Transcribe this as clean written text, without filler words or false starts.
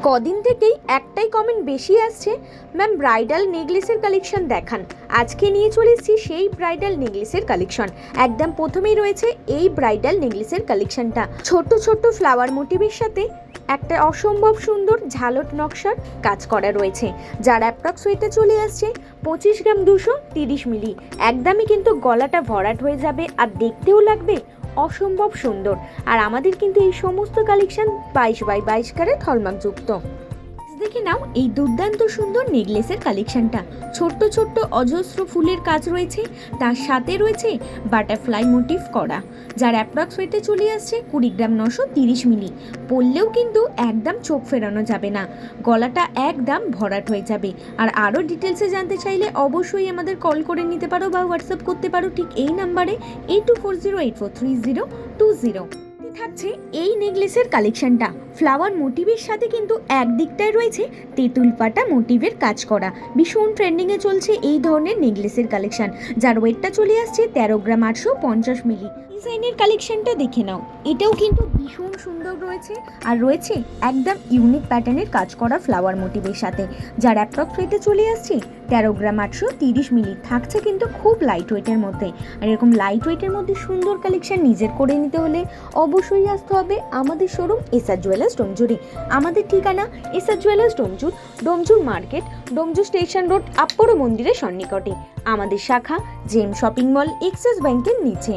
কদিন থেকেই একটাই কমেন্ট বেশি আসছে, ম্যাম ব্রাইডাল নেকলেসের কালেকশন দেখান। আজকে নিয়ে চলে এসেছি সেই ব্রাইডাল নেকলেসের কালেকশন। একদম প্রথমেই রয়েছে এই ব্রাইডাল নেকলেসের কালেকশনটা। ছোট ছোট ফ্লাওয়ার মোটিভের সাথে একটা অসম্ভব সুন্দর ঝালট নকশার কাজ করা রয়েছে, যার অ্যাপ্রক্স ওয়েটে চলে আসছে 25 গ্রাম 230 মিলি। একদমই কিন্তু গলাটা ভরাট হয়ে যাবে আর দেখতেও লাগবে অসম্ভব সুন্দর। আর আমাদের কিন্তু এই সমস্ত কালেকশন 22x22 ক্যারেট হলমার্কযুক্ত। দেখে নাও এই দুর্দান্ত সুন্দর নেকলেসের কালেকশনটা। ছোট্ট ছোট্ট অজস্র ফুলের কাজ রয়েছে, তার সাথে রয়েছে বাটারফ্লাই মোটিভ করা, যার অ্যাপ্রক্স ওয়েটে চলে আসছে 20 গ্রাম 930 মিলি। পরলেও কিন্তু একদম চোখ ফেরানো যাবে না, গলাটা একদম ভরাট হয়ে যাবে। আর আরও ডিটেলসে জানতে চাইলে অবশ্যই আমাদের কল করে নিতে পারো বা হোয়াটসঅ্যাপ করতে পারো ঠিক এই নাম্বারে 8240843020। থাকছে এই নেকলেসের কালেকশনটা। ফ্লাওয়ার মোটিভের সাথে কিন্তু একদিকটায় রয়েছে তেঁতুল পাতা মোটিভের কাজ করা। ভীষণ ট্রেন্ডিংয়ে চলছে এই ধরনের নেকলেসের কালেকশন, যার ওয়েটটা চলে আসছে 13 গ্রাম 850 মিলি। ডিজাইনের কালেকশনটা দেখে নাও, এটাও কিন্তু ভীষণ সুন্দর রয়েছে। আর রয়েছে একদম ইউনিক প্যাটার্নের কাজ করা ফ্লাওয়ার মোটিভের সাথে, যার অ্যাপ্রক্স ওয়েটে চলে আসছে 13 গ্রাম 830 মিলি। থাকছে কিন্তু খুব লাইট ওয়েটের মধ্যে। আর এরকম লাইট ওয়েটের মধ্যে সুন্দর কালেকশন নিজের করে নিতে হলে অবশ্যই আসতে হবে আমাদের শোরুম এসআর জুয়েলার্স ডোমজুরে। আমাদের ঠিকানা SR jewellers Domjur, Domjur market, Domjur station road, আপর মন্দিরের সন্নিকটে। আমাদের শাখা জেম শপিং মল, এক্সিস ব্যাংকের নিচে।